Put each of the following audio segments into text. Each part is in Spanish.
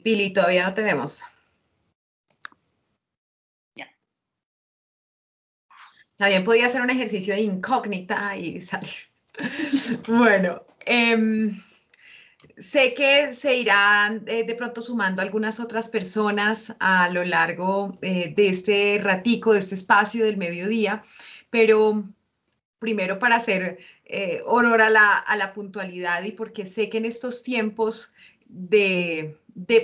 Pili, todavía no te vemos. Ya. También podía hacer un ejercicio de incógnita y salir. Bueno, sé que se irán de pronto sumando algunas otras personas a lo largo de este ratico, de este espacio del mediodía, pero primero para hacer honor a la puntualidad y porque sé que en estos tiempos de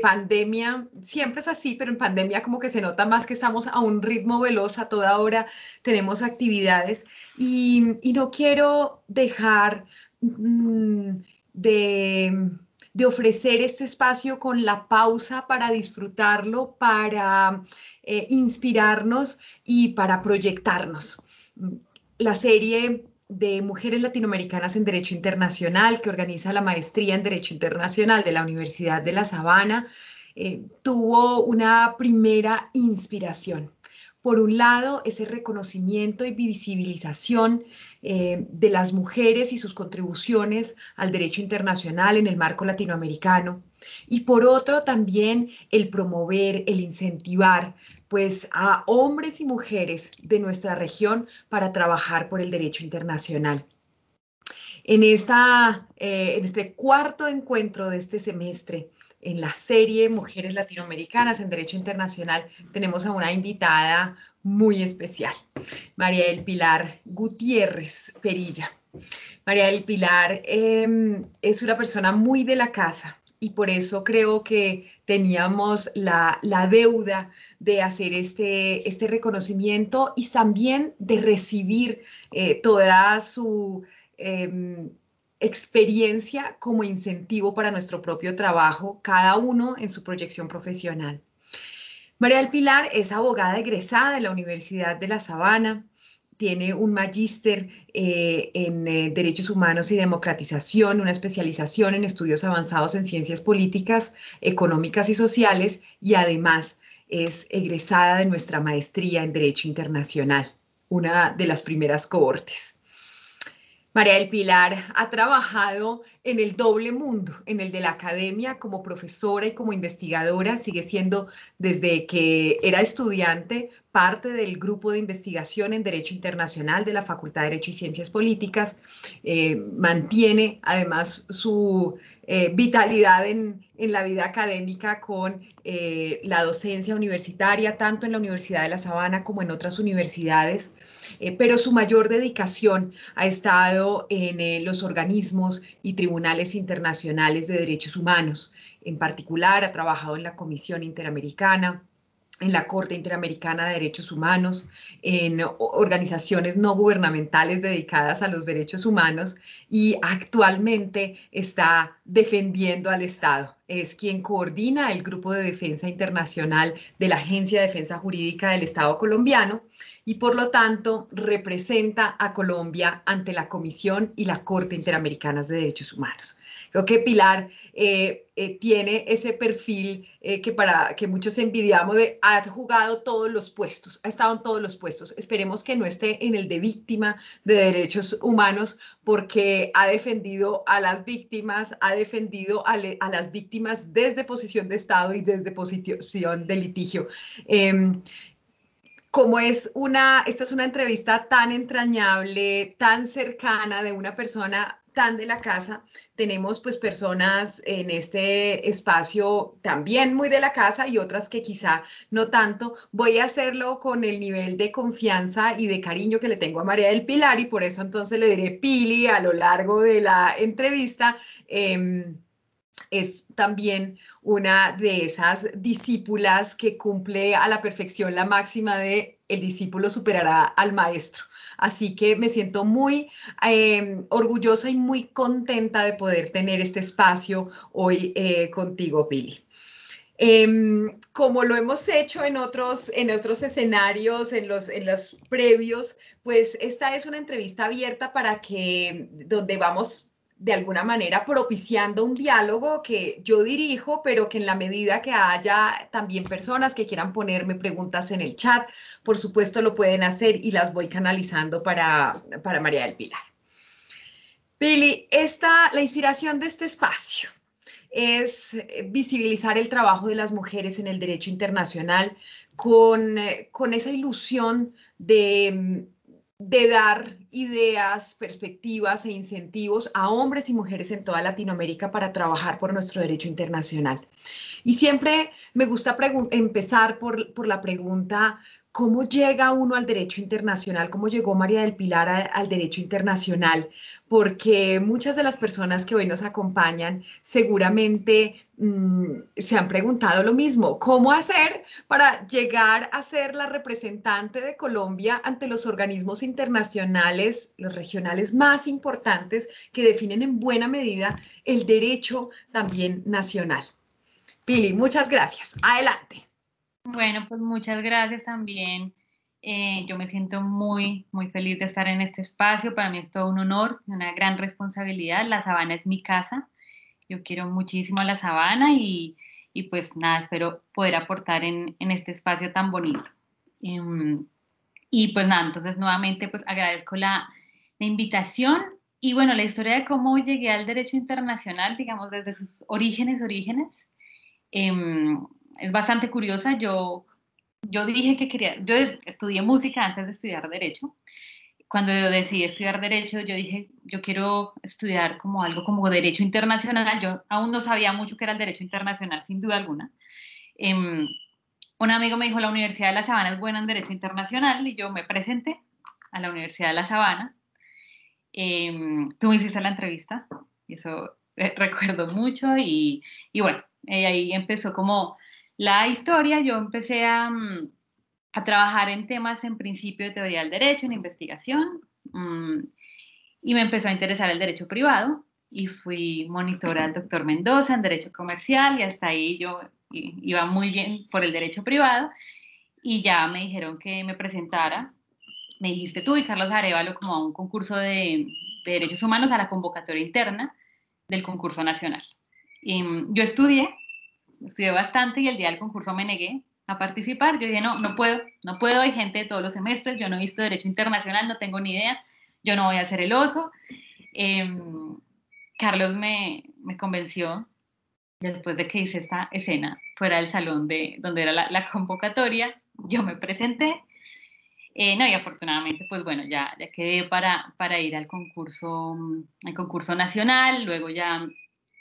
pandemia, siempre es así, pero en pandemia como que se nota más que estamos a un ritmo veloz, a toda hora tenemos actividades y no quiero dejar mm, de, de ofrecer este espacio con la pausa para disfrutarlo, para inspirarnos y para proyectarnos. La serie de Mujeres Latinoamericanas en Derecho Internacional, que organiza la Maestría en Derecho Internacional de la Universidad de La Sabana, tuvo una primera inspiración. Por un lado, ese reconocimiento y visibilización de las mujeres y sus contribuciones al derecho internacional en el marco latinoamericano. Y por otro, también el promover, el incentivar pues a hombres y mujeres de nuestra región para trabajar por el derecho internacional. En este cuarto encuentro de este semestre, en la serie Mujeres Latinoamericanas en Derecho Internacional, tenemos a una invitada muy especial, María del Pilar Gutiérrez Perilla. María del Pilar es una persona muy de la casa y por eso creo que teníamos la deuda de hacer este reconocimiento y también de recibir toda su eh, experiencia como incentivo para nuestro propio trabajo, cada uno en su proyección profesional. María del Pilar es abogada egresada de la Universidad de La Sabana, tiene un magíster en Derechos Humanos y Democratización, una especialización en estudios avanzados en ciencias políticas, económicas y sociales, y además es egresada de nuestra maestría en Derecho Internacional, una de las primeras cohortes. María del Pilar ha trabajado en el doble mundo, en el de la academia como profesora y como investigadora, sigue siendo desde que era estudiante parte del grupo de investigación en Derecho Internacional de la Facultad de Derecho y Ciencias Políticas, mantiene además su vitalidad en la vida académica con la docencia universitaria, tanto en la Universidad de La Sabana como en otras universidades, pero su mayor dedicación ha estado en los organismos y tribunales internacionales de derechos humanos. En particular, ha trabajado en la Comisión Interamericana, en la Corte Interamericana de Derechos Humanos, en organizaciones no gubernamentales dedicadas a los derechos humanos y actualmente está defendiendo al Estado. Es quien coordina el Grupo de Defensa Internacional de la Agencia de Defensa Jurídica del Estado colombiano y por lo tanto representa a Colombia ante la Comisión y la Corte Interamericanas de Derechos Humanos. Creo que Pilar tiene ese perfil que muchos envidiamos de ha jugado todos los puestos, ha estado en todos los puestos. Esperemos que no esté en el de víctima de derechos humanos porque ha defendido a las víctimas, ha defendido a las víctimas desde posición de Estado y desde posición de litigio. Como esta es una entrevista tan entrañable, tan cercana de una persona tan de la casa, tenemos pues personas en este espacio también muy de la casa y otras que quizá no tanto. Voy a hacerlo con el nivel de confianza y de cariño que le tengo a María del Pilar y por eso entonces le diré Pili a lo largo de la entrevista. Es también una de esas discípulas que cumple a la perfección la máxima de el discípulo superará al maestro. Así que me siento muy orgullosa y muy contenta de poder tener este espacio hoy contigo, Pili. Como lo hemos hecho en otros escenarios, en los previos, pues esta es una entrevista abierta para que, donde vamos de alguna manera propiciando un diálogo que yo dirijo, pero que en la medida que haya también personas que quieran ponerme preguntas en el chat, por supuesto lo pueden hacer y las voy canalizando para María del Pilar. Pili, la inspiración de este espacio es visibilizar el trabajo de las mujeres en el derecho internacional con esa ilusión de dar ideas, perspectivas e incentivos a hombres y mujeres en toda Latinoamérica para trabajar por nuestro derecho internacional. Y siempre me gusta empezar por la pregunta, ¿cómo llega uno al derecho internacional? ¿Cómo llegó María del Pilar al derecho internacional? Porque muchas de las personas que hoy nos acompañan seguramente se han preguntado lo mismo, ¿cómo hacer para llegar a ser la representante de Colombia ante los organismos internacionales, los regionales más importantes que definen en buena medida el derecho también nacional? Pili, muchas gracias. Adelante. Bueno, pues muchas gracias también. Yo me siento muy, muy feliz de estar en este espacio. Para mí es todo un honor y una gran responsabilidad. La Sabana es mi casa. Yo quiero muchísimo a la Sabana y pues nada, espero poder aportar en este espacio tan bonito. Em, y pues nada, entonces nuevamente pues agradezco la invitación y bueno, la historia de cómo llegué al derecho internacional, digamos, desde sus orígenes. em, es bastante curiosa. Yo dije que quería, yo estudié música antes de estudiar derecho. Cuando yo decidí estudiar derecho, yo dije, yo quiero estudiar como algo como derecho internacional. Yo aún no sabía mucho qué era el derecho internacional, sin duda alguna. Em, un amigo me dijo, la Universidad de La Sabana es buena en derecho internacional y yo me presenté a la Universidad de La Sabana. Tú me hiciste la entrevista y eso recuerdo mucho y bueno, ahí empezó como la historia. Yo empecé a trabajar en temas en principio de teoría del derecho, en investigación, y me empezó a interesar el derecho privado y fui monitora del doctor Mendoza en derecho comercial y hasta ahí yo iba muy bien por el derecho privado y ya me dijeron que me presentara. Me dijiste tú y Carlos Arevalo como a un concurso de derechos humanos, a la convocatoria interna del concurso nacional. Yo estudié bastante y el día del concurso me negué a participar. Yo dije, no puedo, hay gente de todos los semestres, yo no he visto derecho internacional, no tengo ni idea, yo no voy a hacer el oso. Eh, Carlos me convenció después de que hice esta escena fuera del salón de donde era la convocatoria. Yo me presenté. No, y afortunadamente, pues bueno, ya quedé para ir al concurso nacional. Luego ya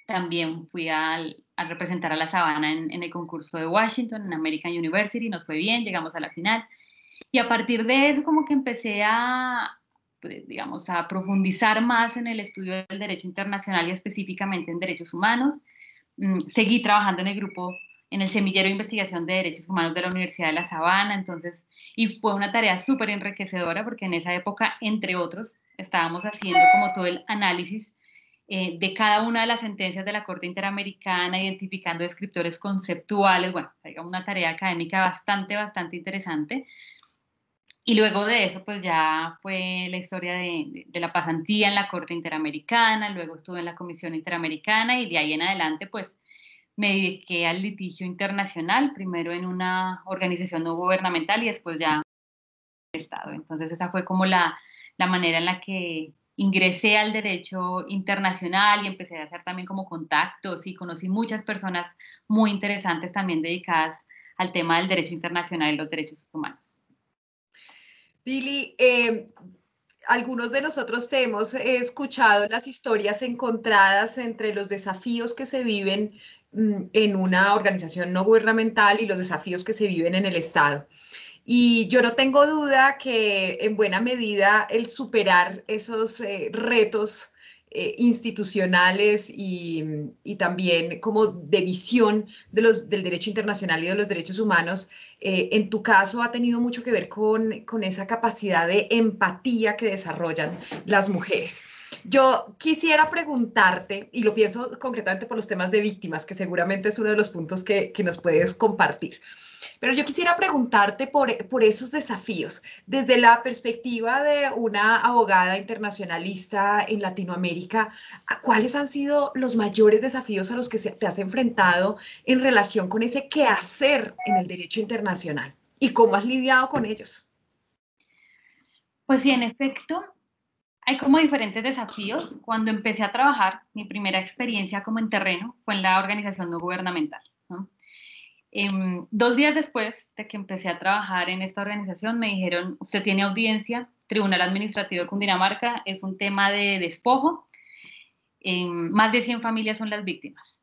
también fui a representar a la Sabana en el concurso de Washington, en American University. Nos fue bien, llegamos a la final. Y a partir de eso, como que empecé pues, digamos, a profundizar más en el estudio del derecho internacional y específicamente en derechos humanos. Seguí trabajando en el grupo, en el semillero de investigación de derechos humanos de la Universidad de La Sabana. Entonces, y fue una tarea súper enriquecedora porque en esa época, entre otros, estábamos haciendo como todo el análisis de cada una de las sentencias de la Corte Interamericana, identificando descriptores conceptuales. Bueno, era una tarea académica bastante interesante. Y luego de eso, pues ya fue la historia de la pasantía en la Corte Interamericana. Luego estuve en la Comisión Interamericana y de ahí en adelante, pues me dediqué al litigio internacional, primero en una organización no gubernamental y después ya en el Estado. Entonces esa fue como la manera en la que ingresé al derecho internacional y empecé a hacer también como contactos y conocí muchas personas muy interesantes también dedicadas al tema del derecho internacional y los derechos humanos. Pili, algunos de nosotros te hemos escuchado las historias encontradas entre los desafíos que se viven en una organización no gubernamental y los desafíos que se viven en el Estado. Y yo no tengo duda que en buena medida el superar esos retos institucionales y también como de visión del derecho internacional y de los derechos humanos, en tu caso ha tenido mucho que ver con esa capacidad de empatía que desarrollan las mujeres. Yo quisiera preguntarte, y lo pienso concretamente por los temas de víctimas, que seguramente es uno de los puntos que nos puedes compartir. Pero yo quisiera preguntarte por esos desafíos, desde la perspectiva de una abogada internacionalista en Latinoamérica, ¿cuáles han sido los mayores desafíos a los que te has enfrentado en relación con ese quehacer en el derecho internacional? ¿Y cómo has lidiado con ellos? Pues sí, en efecto, hay como diferentes desafíos. Cuando empecé a trabajar, mi primera experiencia como en terreno fue en la organización no gubernamental, ¿no? 2 días después de que empecé a trabajar en esta organización, me dijeron, usted tiene audiencia, Tribunal Administrativo de Cundinamarca, es un tema de despojo, más de 100 familias son las víctimas.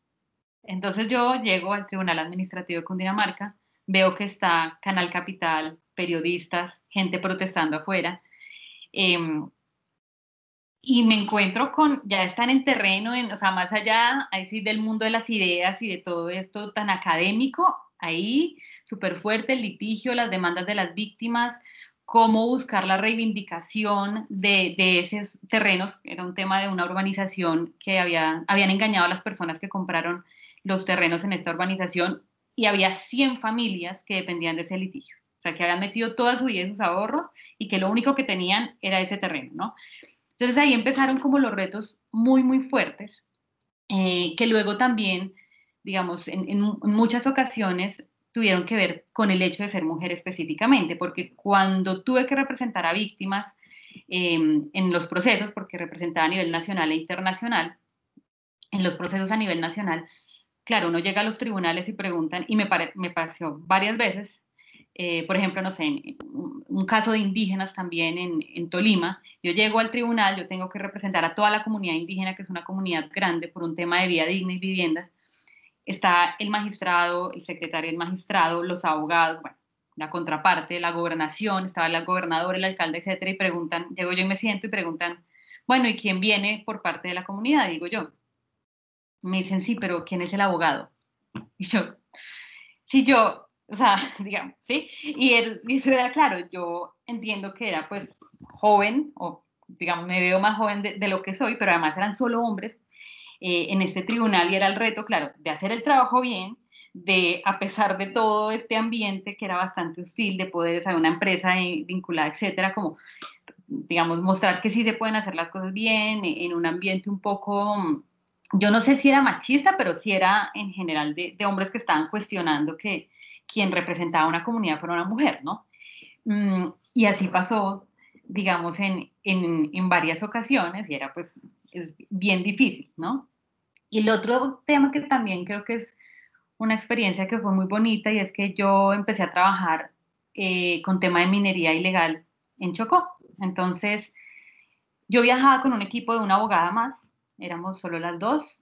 Entonces yo llego al Tribunal Administrativo de Cundinamarca, veo que está Canal Capital, periodistas, gente protestando afuera, eh, y me encuentro con, ya están en terreno, o sea, más allá, ahí sí, del mundo de las ideas y de todo esto tan académico, ahí súper fuerte el litigio, las demandas de las víctimas, cómo buscar la reivindicación de esos terrenos. Era un tema de una urbanización que habían engañado a las personas que compraron los terrenos en esta urbanización, y había 100 familias que dependían de ese litigio. O sea, que habían metido toda su vida y sus ahorros y que lo único que tenían era ese terreno, ¿no? Entonces ahí empezaron como los retos muy, muy fuertes, que luego también, digamos, en muchas ocasiones tuvieron que ver con el hecho de ser mujer específicamente, porque cuando tuve que representar a víctimas en los procesos, porque representaba a nivel nacional e internacional, en los procesos a nivel nacional, claro, uno llega a los tribunales y preguntan, y me pareció varias veces, por ejemplo, no sé, en un caso de indígenas también en Tolima, yo llego al tribunal, yo tengo que representar a toda la comunidad indígena, que es una comunidad grande, por un tema de vida digna y viviendas. Está el magistrado, el secretario del magistrado, los abogados, bueno, la contraparte, la gobernación, estaba la gobernadora, el alcalde, etcétera, y preguntan, llego yo y me siento y preguntan, bueno, ¿y quién viene por parte de la comunidad? Digo yo. Me dicen, sí, pero ¿quién es el abogado? Y yo, sí, yo, o sea, digamos, ¿sí? Y eso era claro, yo entiendo que era pues joven, o digamos, me veo más joven de lo que soy, pero además eran solo hombres en este tribunal, y era el reto, claro, de hacer el trabajo bien, de, a pesar de todo este ambiente que era bastante hostil, de poder saber una empresa vinculada, etcétera, como, digamos, mostrar que sí se pueden hacer las cosas bien, en un ambiente un poco, yo no sé si era machista, pero sí era en general de hombres que estaban cuestionando que quien representaba una comunidad fuera una mujer, ¿no? Y así pasó, digamos, en varias ocasiones, y era pues es bien difícil, ¿no? Y el otro tema que también creo que es una experiencia que fue muy bonita, y es que yo empecé a trabajar con tema de minería ilegal en Chocó. Entonces, yo viajaba con un equipo de una abogada más, éramos solo las dos,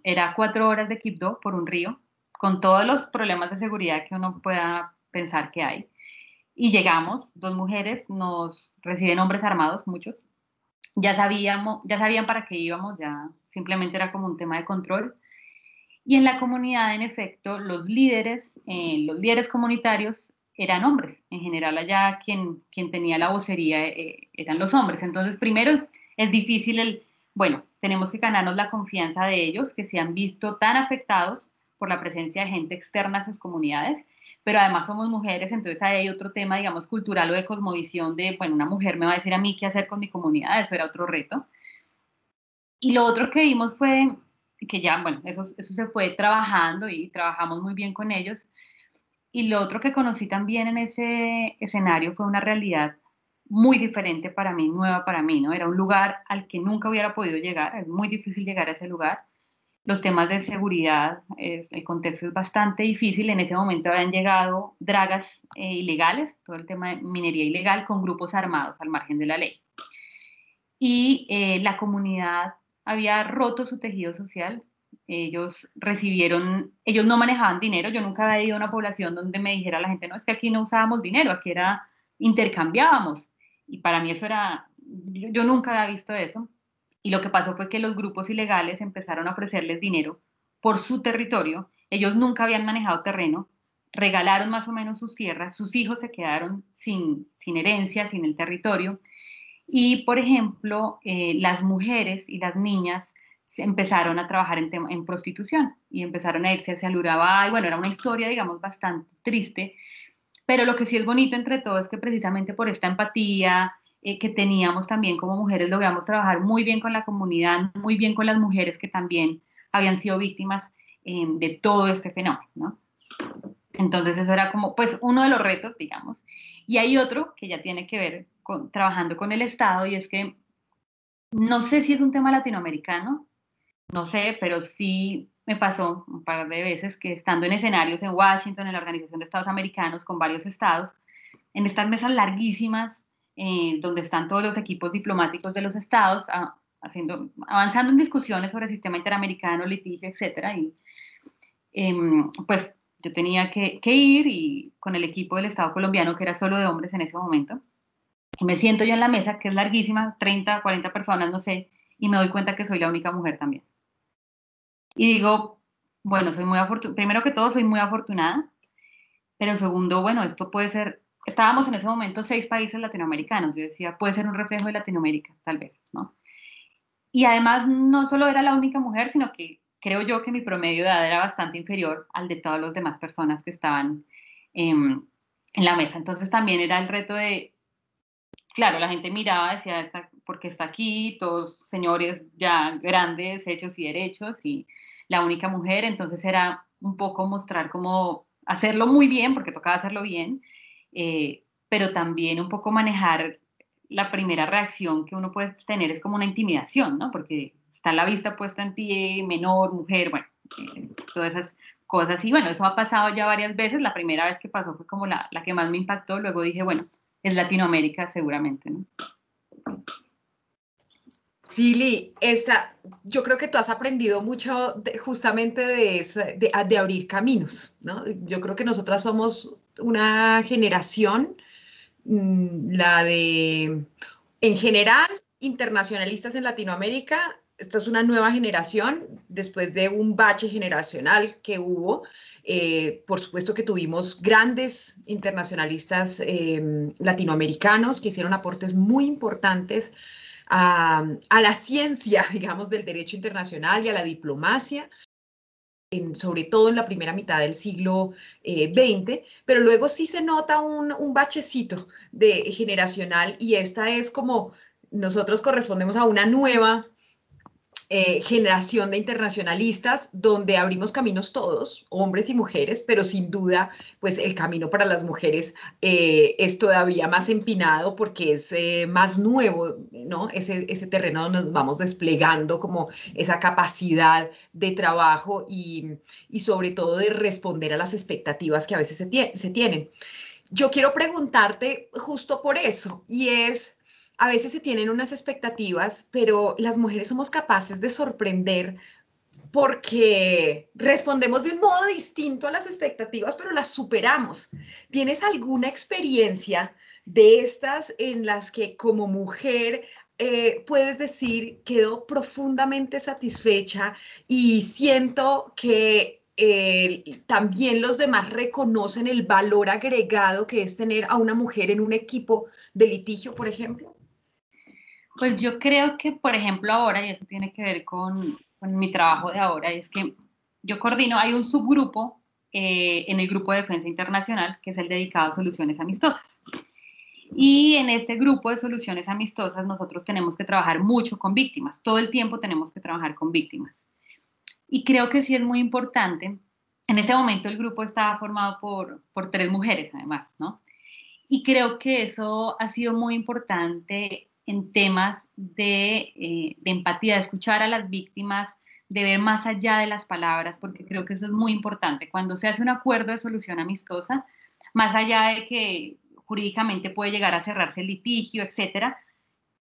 era 4 horas de Quibdó por un río, con todos los problemas de seguridad que uno pueda pensar que hay. Y llegamos, dos mujeres, nos reciben hombres armados, muchos. Ya sabían para qué íbamos, ya simplemente era como un tema de control. Y en la comunidad, en efecto, los líderes comunitarios eran hombres. En general, allá quien tenía la vocería eran los hombres. Entonces, primero es difícil bueno, tenemos que ganarnos la confianza de ellos, que se han visto tan afectados por la presencia de gente externa a sus comunidades, pero además somos mujeres, entonces ahí hay otro tema, digamos, cultural o de cosmovisión de, bueno, una mujer me va a decir a mí qué hacer con mi comunidad, eso era otro reto. Y lo otro que vimos fue que ya, bueno, eso se fue trabajando y trabajamos muy bien con ellos. Y lo otro que conocí también en ese escenario fue una realidad muy diferente para mí, nueva para mí, ¿no? Era un lugar al que nunca hubiera podido llegar, es muy difícil llegar a ese lugar. Los temas de seguridad, el contexto es bastante difícil. En ese momento habían llegado dragas ilegales, todo el tema de minería ilegal con grupos armados al margen de la ley. Y la comunidad había roto su tejido social. Ellos no manejaban dinero. Yo nunca había ido a una población donde me dijera la gente, no, es que aquí no usábamos dinero, aquí era, intercambiábamos. Y para mí eso era, yo nunca había visto eso. Y lo que pasó fue que los grupos ilegales empezaron a ofrecerles dinero por su territorio. Ellos nunca habían manejado terreno, regalaron más o menos sus tierras, sus hijos se quedaron sin herencia, sin el territorio. Y, por ejemplo, las mujeres y las niñas empezaron a trabajar en prostitución y empezaron a irse hacia el Urabá. Y bueno, era una historia, digamos, bastante triste, pero lo que sí es bonito entre todo es que precisamente por esta empatía que teníamos también como mujeres, logramos trabajar muy bien con la comunidad, muy bien con las mujeres que también habían sido víctimas de todo este fenómeno, ¿no? Entonces eso era como, pues, uno de los retos, digamos. Y hay otro que ya tiene que ver con trabajando con el Estado, y es que No sé si es un tema latinoamericano, no sé, pero sí me pasó un par de veces que estando en escenarios en Washington, en la Organización de Estados Americanos, con varios estados, en estas mesas larguísimas, donde están todos los equipos diplomáticos de los estados, avanzando en discusiones sobre el sistema interamericano, litigio, etcétera, y pues yo tenía que ir y con el equipo del Estado colombiano, que era solo de hombres en ese momento, y me siento yo en la mesa, que es larguísima, 30, 40 personas, no sé, y me doy cuenta que soy la única mujer también. Y digo, bueno, soy muy afortunada, primero que todo soy muy afortunada, pero segundo, bueno, esto puede ser, estábamos en ese momento 6 países latinoamericanos, yo decía, puede ser un reflejo de Latinoamérica, tal vez, ¿no? Y además no solo era la única mujer, sino que creo yo que mi promedio de edad era bastante inferior al de todas las demás personas que estaban en la mesa. Entonces también era el reto de, claro, la gente miraba, decía, ¿por qué está aquí? Todos señores ya grandes, hechos y derechos, y la única mujer. Entonces era un poco mostrar cómo hacerlo muy bien, porque tocaba hacerlo bien, pero también un poco manejar la primera reacción que uno puede tener es como una intimidación, ¿no? Porque está la vista puesta en ti, menor, mujer, bueno, todas esas cosas. Y bueno, eso ha pasado ya varias veces. La primera vez que pasó fue como la que más me impactó. Luego dije, bueno, es Latinoamérica seguramente, ¿no? Pili, yo creo que tú has aprendido mucho justamente de abrir caminos, ¿no? Yo creo que nosotras somos una generación, la de, en general, internacionalistas en Latinoamérica. Esta es una nueva generación después de un bache generacional que hubo. Por supuesto que tuvimos grandes internacionalistas latinoamericanos que hicieron aportes muy importantes a la ciencia, digamos, del derecho internacional y a la diplomacia, sobre todo en la primera mitad del siglo XX, pero luego sí se nota un bachecito generacional y esta es como nosotros correspondemos a una nueva generación de internacionalistas donde abrimos caminos todos, hombres y mujeres, pero sin duda, pues el camino para las mujeres es todavía más empinado porque es más nuevo, ¿no? Ese terreno donde nos vamos desplegando como esa capacidad de trabajo y sobre todo de responder a las expectativas que a veces se tienen. Yo quiero preguntarte justo por eso, y es, a veces se tienen unas expectativas, pero las mujeres somos capaces de sorprender porque respondemos de un modo distinto a las expectativas, pero las superamos. ¿Tienes alguna experiencia de estas en las que como mujer puedes decir, quedo profundamente satisfecha y siento que también los demás reconocen el valor agregado que es tener a una mujer en un equipo de litigio, por ejemplo? Pues yo creo que, por ejemplo, ahora, y eso tiene que ver con mi trabajo de ahora, es que yo coordino, hay un subgrupo en el Grupo de Defensa Internacional, que es el dedicado a soluciones amistosas. Y en este grupo de soluciones amistosas nosotros tenemos que trabajar mucho con víctimas, todo el tiempo tenemos que trabajar con víctimas. Y creo que sí es muy importante. En este momento el grupo está formado por 3 mujeres, además, ¿no? Y creo que eso ha sido muy importante en temas de empatía, de escuchar a las víctimas, de ver más allá de las palabras, porque creo que eso es muy importante. Cuando se hace un acuerdo de solución amistosa, más allá de que jurídicamente puede llegar a cerrarse el litigio, etcétera,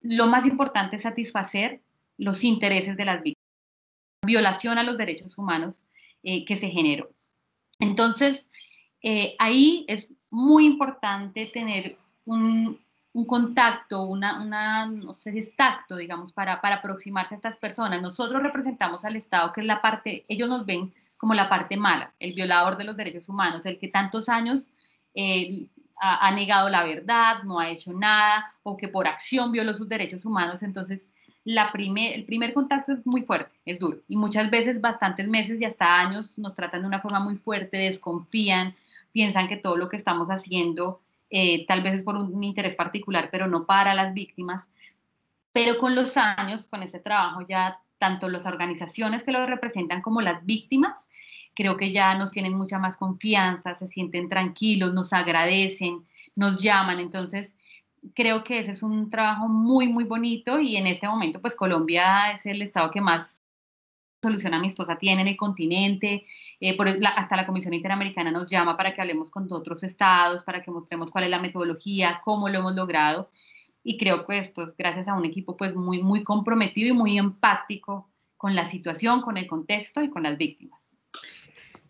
lo más importante es satisfacer los intereses de las víctimas, violación a los derechos humanos que se generó. Entonces, ahí es muy importante tener un contacto, no sé si es tacto, digamos, para aproximarse a estas personas. Nosotros representamos al Estado, que es la parte, ellos nos ven como la parte mala, el violador de los derechos humanos, el que tantos años ha negado la verdad, no ha hecho nada, o que por acción violó sus derechos humanos. Entonces, el primer contacto es muy fuerte, es duro, y muchas veces, bastantes meses y hasta años, nos tratan de una forma muy fuerte, desconfían, piensan que todo lo que estamos haciendo tal vez es por un interés particular, pero no para las víctimas. Pero con los años, con este trabajo, ya tanto las organizaciones que lo representan como las víctimas, creo que ya nos tienen mucha más confianza, se sienten tranquilos, nos agradecen, nos llaman. Entonces, creo que ese es un trabajo muy, muy bonito y en este momento pues Colombia es el estado que más solución amistosa tiene en el continente. Hasta la Comisión Interamericana nos llama para que hablemos con otros estados, para que mostremos cuál es la metodología, cómo lo hemos logrado. Y creo que esto es gracias a un equipo pues muy, muy comprometido y muy empático con la situación, con el contexto y con las víctimas.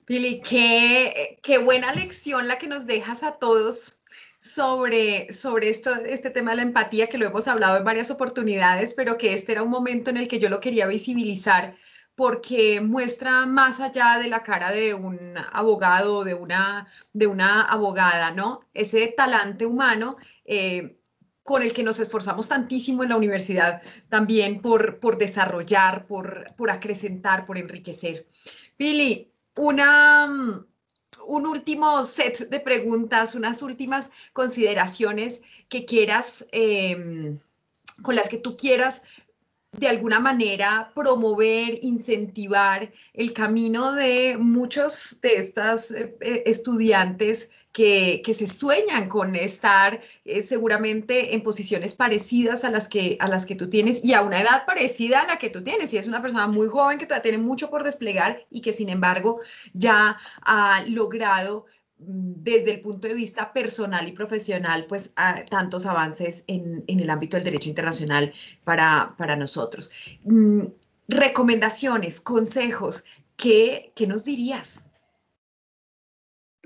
Pili, qué buena lección la que nos dejas a todos sobre este tema de la empatía, que lo hemos hablado en varias oportunidades, pero que este era un momento en el que yo lo quería visibilizar porque muestra más allá de la cara de un abogado, de una abogada, ¿no? Ese talante humano con el que nos esforzamos tantísimo en la universidad también por desarrollar, por acrecentar, por enriquecer. Pili, un último set de preguntas, unas últimas consideraciones que quieras, con las que tú quieras de alguna manera promover, incentivar el camino de muchos de estas estudiantes que se sueñan con estar seguramente en posiciones parecidas a las que tú tienes y a una edad parecida a la que tú tienes. Y es una persona muy joven que todavía tiene mucho por desplegar y que sin embargo ya ha logrado desde el punto de vista personal y profesional, pues tantos avances en el ámbito del derecho internacional para nosotros. Recomendaciones, consejos, ¿qué nos dirías?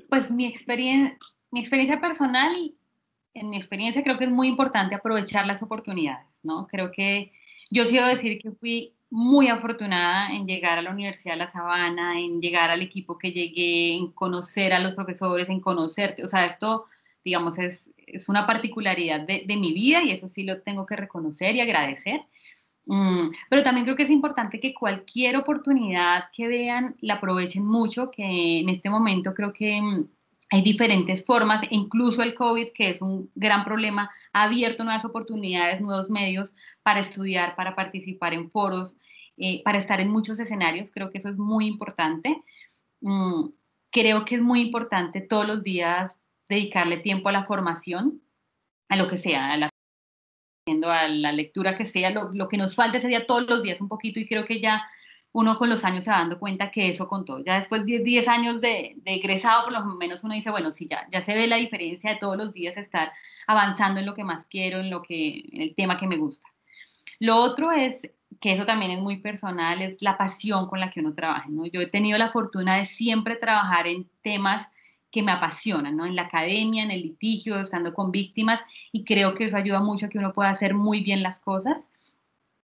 Pues mi experiencia personal, en mi experiencia creo que es muy importante aprovechar las oportunidades, ¿no? Creo que yo sí debo decir que fui muy afortunada en llegar a la Universidad de La Sabana, en llegar al equipo que llegué, en conocer a los profesores, en conocerte, o sea, esto, digamos, es una particularidad de mi vida y eso sí lo tengo que reconocer y agradecer. Pero también creo que es importante que cualquier oportunidad que vean la aprovechen mucho, que en este momento creo que hay diferentes formas, incluso el COVID, que es un gran problema, ha abierto nuevas oportunidades, nuevos medios para estudiar, para participar en foros, para estar en muchos escenarios. Creo que eso es muy importante. Mm, Creo que es muy importante todos los días dedicarle tiempo a la formación, a lo que sea, a la lectura que sea, lo que nos falta ese día todos los días un poquito y creo que ya uno con los años se va dando cuenta que eso contó. Ya después de 10 años de egresado, por lo menos uno dice, bueno, sí, ya se ve la diferencia de todos los días estar avanzando en lo que más quiero, en el tema que me gusta. Lo otro es, que eso también es muy personal, es la pasión con la que uno trabaja, ¿no? Yo he tenido la fortuna de siempre trabajar en temas que me apasionan, ¿no? En la academia, en el litigio, estando con víctimas, y creo que eso ayuda mucho a que uno pueda hacer muy bien las cosas.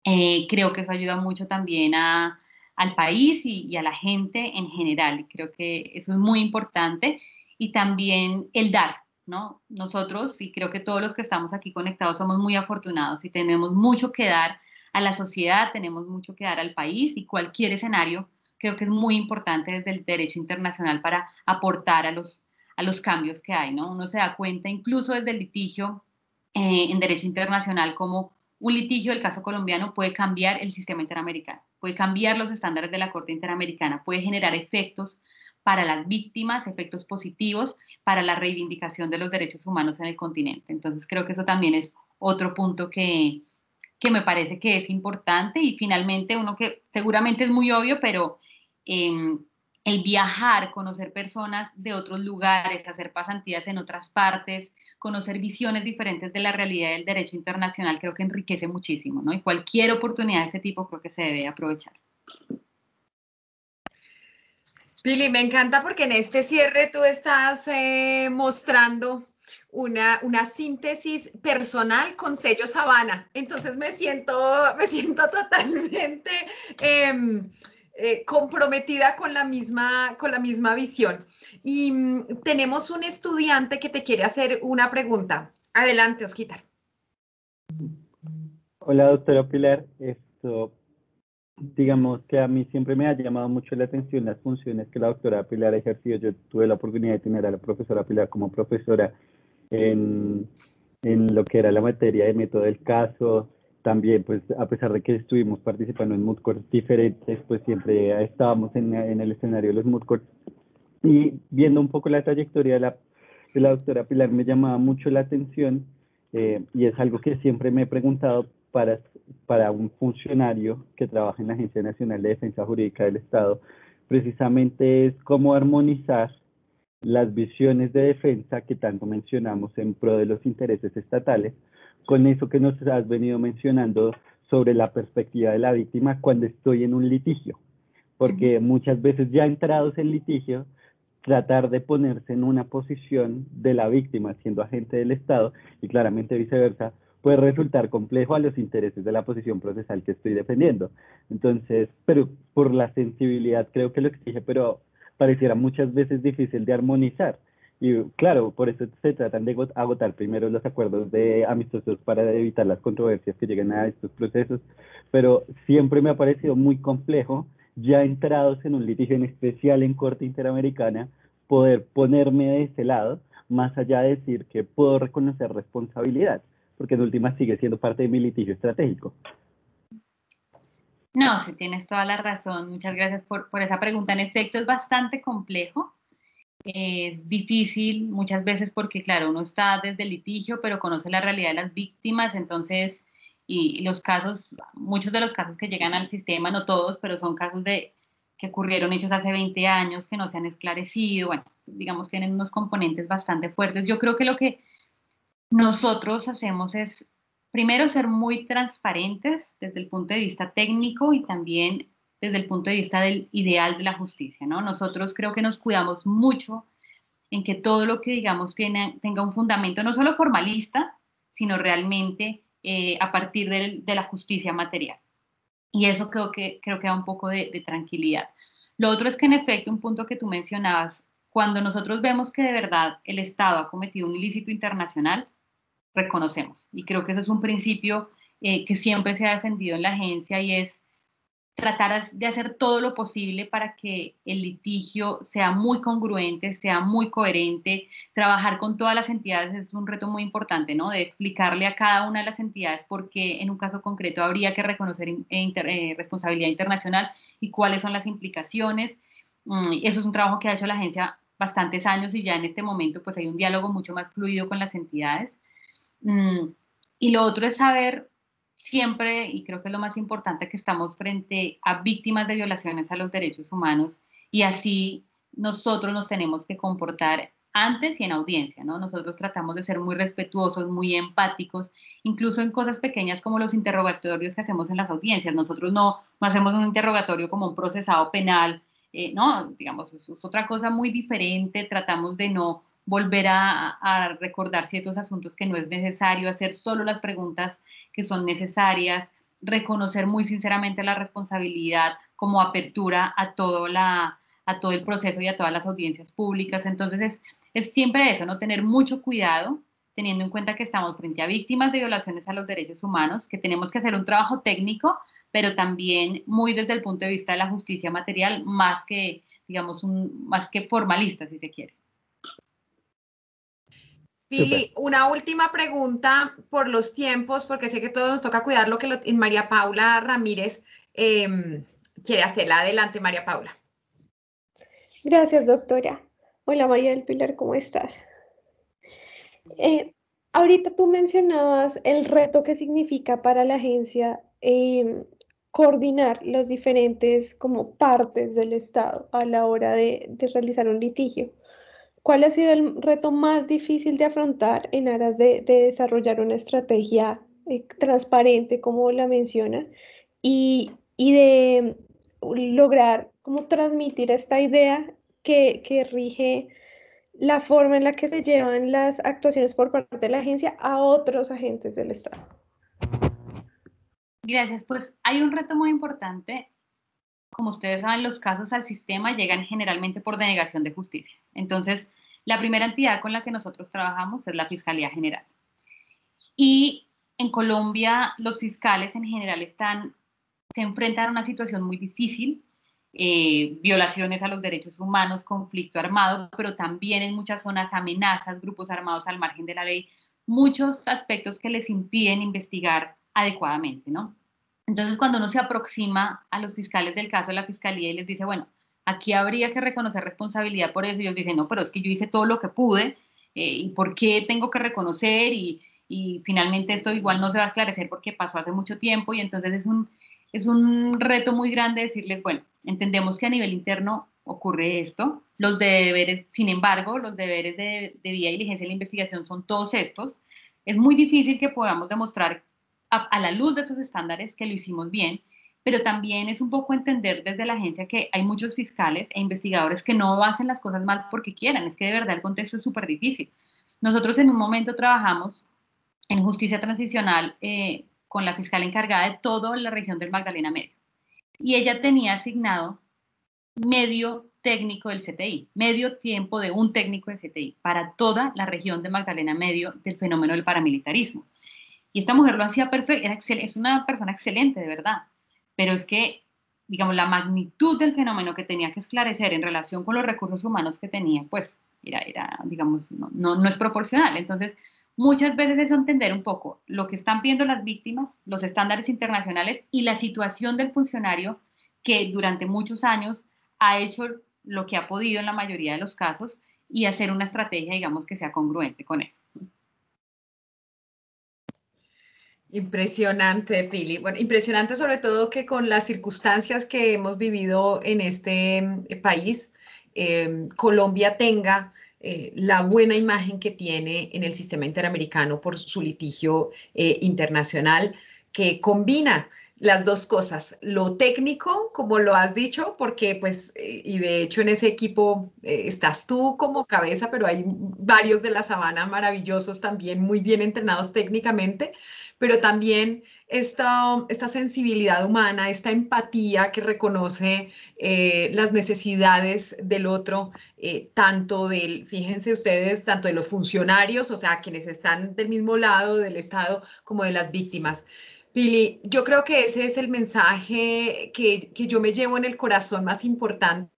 Creo que eso ayuda mucho también al país y a la gente en general, y creo que eso es muy importante. Y también el dar, ¿no? Nosotros, y creo que todos los que estamos aquí conectados somos muy afortunados y tenemos mucho que dar a la sociedad, tenemos mucho que dar al país y cualquier escenario creo que es muy importante desde el derecho internacional para aportar a los cambios que hay, ¿no? Uno se da cuenta incluso desde el litigio en derecho internacional como un litigio del caso colombiano puede cambiar el sistema interamericano, puede cambiar los estándares de la Corte Interamericana, puede generar efectos para las víctimas, efectos positivos para la reivindicación de los derechos humanos en el continente. Entonces creo que eso también es otro punto que me parece que es importante y finalmente uno que seguramente es muy obvio, pero eh, el viajar, conocer personas de otros lugares, hacer pasantías en otras partes, conocer visiones diferentes de la realidad del derecho internacional, creo que enriquece muchísimo, ¿no? Y cualquier oportunidad de ese tipo creo que se debe aprovechar. Pili, me encanta porque en este cierre tú estás mostrando una síntesis personal con sello Sabana. Entonces me siento totalmente comprometida con la misma visión. Y tenemos un estudiante que te quiere hacer una pregunta. Adelante, Osquitar. Hola, doctora Pilar. Digamos que a mí siempre me ha llamado mucho la atención las funciones que la doctora Pilar ha ejercido. Yo tuve la oportunidad de tener a la profesora Pilar como profesora en, en lo que era la materia de método del caso. También, pues, a pesar de que estuvimos participando en moot courts diferentes, pues siempre estábamos en el escenario de los moot courts. Y viendo un poco la trayectoria de la doctora Pilar, me llamaba mucho la atención y es algo que siempre me he preguntado para un funcionario que trabaja en la Agencia Nacional de Defensa Jurídica del Estado, precisamente es cómo armonizar las visiones de defensa que tanto mencionamos en pro de los intereses estatales, con eso que nos has venido mencionando sobre la perspectiva de la víctima cuando estoy en un litigio, porque muchas veces ya entrados en litigio, tratar de ponerse en una posición de la víctima siendo agente del Estado y claramente viceversa, puede resultar complejo a los intereses de la posición procesal que estoy defendiendo. Entonces, pero por la sensibilidad creo que lo exige, pero pareciera muchas veces difícil de armonizar. Y claro, por eso se tratan de agotar primero los acuerdos de amistosos para evitar las controversias que lleguen a estos procesos, pero siempre me ha parecido muy complejo, ya entrados en un litigio, en especial en Corte Interamericana, poder ponerme de ese lado, más allá de decir que puedo reconocer responsabilidad, porque en última sigue siendo parte de mi litigio estratégico. No, sí, tienes toda la razón. Muchas gracias por esa pregunta. En efecto, es bastante complejo. Es difícil muchas veces porque, claro, uno está desde el litigio, pero conoce la realidad de las víctimas, entonces, y los casos, muchos de los casos que llegan al sistema, no todos, pero son casos de que ocurrieron hechos hace 20 años, que no se han esclarecido, bueno, digamos, tienen unos componentes bastante fuertes. Yo creo que lo que nosotros hacemos es, primero, ser muy transparentes desde el punto de vista técnico y también desde el punto de vista del ideal de la justicia, ¿no? Nosotros creo que nos cuidamos mucho en que todo lo que digamos tenga un fundamento no solo formalista, sino realmente a partir de la justicia material. Y eso creo que da un poco de tranquilidad. Lo otro es que en efecto, un punto que tú mencionabas, cuando nosotros vemos que de verdad el Estado ha cometido un ilícito internacional, reconocemos. Y creo que eso es un principio que siempre se ha defendido en la agencia y es tratar de hacer todo lo posible para que el litigio sea muy congruente, sea muy coherente. Trabajar con todas las entidades es un reto muy importante, ¿no? De explicarle a cada una de las entidades por qué en un caso concreto habría que reconocer responsabilidad internacional y cuáles son las implicaciones. Eso es un trabajo que ha hecho la agencia bastantes años y ya en este momento pues hay un diálogo mucho más fluido con las entidades. Y lo otro es saber siempre, y creo que es lo más importante, que estamos frente a víctimas de violaciones a los derechos humanos y así nosotros nos tenemos que comportar antes y en audiencia, ¿no? Nosotros tratamos de ser muy respetuosos, muy empáticos, incluso en cosas pequeñas como los interrogatorios que hacemos en las audiencias. Nosotros no hacemos un interrogatorio como un procesado penal, no, digamos, es otra cosa muy diferente, tratamos de no volver a recordar ciertos asuntos que no es necesario, hacer solo las preguntas que son necesarias, reconocer muy sinceramente la responsabilidad como apertura a todo el proceso y a todas las audiencias públicas. Entonces es siempre eso, ¿no? Tener mucho cuidado, teniendo en cuenta que estamos frente a víctimas de violaciones a los derechos humanos, que tenemos que hacer un trabajo técnico, pero también muy desde el punto de vista de la justicia material, más que, digamos, más que formalista, si se quiere. Pili, una última pregunta por los tiempos, porque sé que todos nos toca cuidar lo que María Paula Ramírez quiere hacerla. Adelante, María Paula. Gracias, doctora. Hola, María del Pilar, ¿cómo estás? Ahorita tú mencionabas el reto que significa para la agencia coordinar las diferentes como partes del Estado a la hora de realizar un litigio. ¿Cuál ha sido el reto más difícil de afrontar en aras de desarrollar una estrategia transparente, como la mencionas, y de lograr como transmitir esta idea que rige la forma en la que se llevan las actuaciones por parte de la agencia a otros agentes del Estado? Gracias. Pues hay un reto muy importante. Como ustedes saben, los casos al sistema llegan generalmente por denegación de justicia. Entonces, la primera entidad con la que nosotros trabajamos es la Fiscalía General. Y en Colombia, los fiscales en general se enfrentan a una situación muy difícil, violaciones a los derechos humanos, conflicto armado, pero también en muchas zonas amenazas, grupos armados al margen de la ley, muchos aspectos que les impiden investigar adecuadamente, ¿no? Entonces, cuando uno se aproxima a los fiscales del caso de la fiscalía y les dice, bueno, aquí habría que reconocer responsabilidad por eso, y ellos dicen, no, pero es que yo hice todo lo que pude, ¿y por qué tengo que reconocer? y finalmente esto igual no se va a esclarecer porque pasó hace mucho tiempo y entonces es un reto muy grande decirles, bueno, entendemos que a nivel interno ocurre esto, los deberes, sin embargo, los deberes de vía y diligencia de la investigación son todos estos. Es muy difícil que podamos demostrar a la luz de esos estándares que lo hicimos bien, pero también es un poco entender desde la agencia que hay muchos fiscales e investigadores que no hacen las cosas mal porque quieran, es que de verdad el contexto es súper difícil. Nosotros en un momento trabajamos en justicia transicional con la fiscal encargada de toda la región del Magdalena Medio. Y ella tenía asignado medio técnico del CTI, medio tiempo de un técnico del CTI para toda la región de Magdalena Medio del fenómeno del paramilitarismo. Y esta mujer lo hacía perfecto, es una persona excelente, de verdad. Pero es que, digamos, la magnitud del fenómeno que tenía que esclarecer en relación con los recursos humanos que tenía, pues digamos, no es proporcional. Entonces, muchas veces es entender un poco lo que están viendo las víctimas, los estándares internacionales y la situación del funcionario que durante muchos años ha hecho lo que ha podido en la mayoría de los casos y hacer una estrategia, digamos, que sea congruente con eso. Impresionante, Pili. Bueno, impresionante sobre todo que con las circunstancias que hemos vivido en este país, Colombia tenga la buena imagen que tiene en el sistema interamericano por su litigio internacional, que combina las dos cosas, lo técnico, como lo has dicho, porque pues, y de hecho en ese equipo estás tú como cabeza, pero hay varios de la Sabana maravillosos también, muy bien entrenados técnicamente, pero también esta sensibilidad humana, esta empatía que reconoce las necesidades del otro, tanto fíjense ustedes, tanto de los funcionarios, o sea, quienes están del mismo lado del Estado, como de las víctimas. Pili, yo creo que ese es el mensaje que yo me llevo en el corazón más importante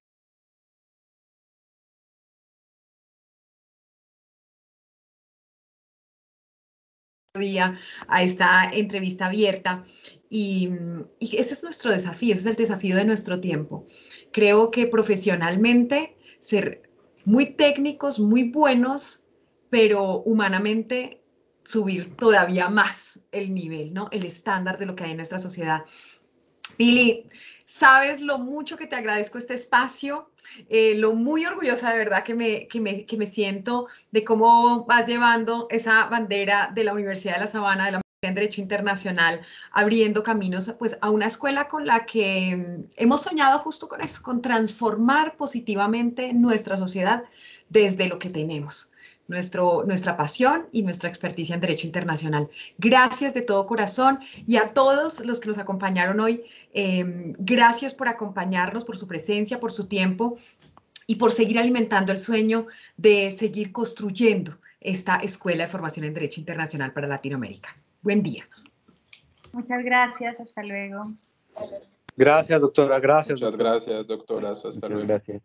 día a esta entrevista abierta y ese es nuestro desafío, ese es el desafío de nuestro tiempo. Creo que profesionalmente ser muy técnicos, muy buenos, pero humanamente subir todavía más el nivel, ¿no? El estándar de lo que hay en nuestra sociedad. Pili, sabes lo mucho que te agradezco este espacio, lo muy orgullosa de verdad que me siento de cómo vas llevando esa bandera de la Universidad de La Sabana, de la Maestría en Derecho Internacional, abriendo caminos pues, a una escuela con la que hemos soñado justo con eso, con transformar positivamente nuestra sociedad desde lo que tenemos. Nuestra pasión y nuestra experticia en Derecho Internacional. Gracias de todo corazón y a todos los que nos acompañaron hoy. Gracias por acompañarnos, por su presencia, por su tiempo y por seguir alimentando el sueño de seguir construyendo esta Escuela de Formación en Derecho Internacional para Latinoamérica. Buen día. Muchas gracias, hasta luego. Gracias, doctora. Gracias. Muchas gracias, doctoras. Hasta luego. Gracias.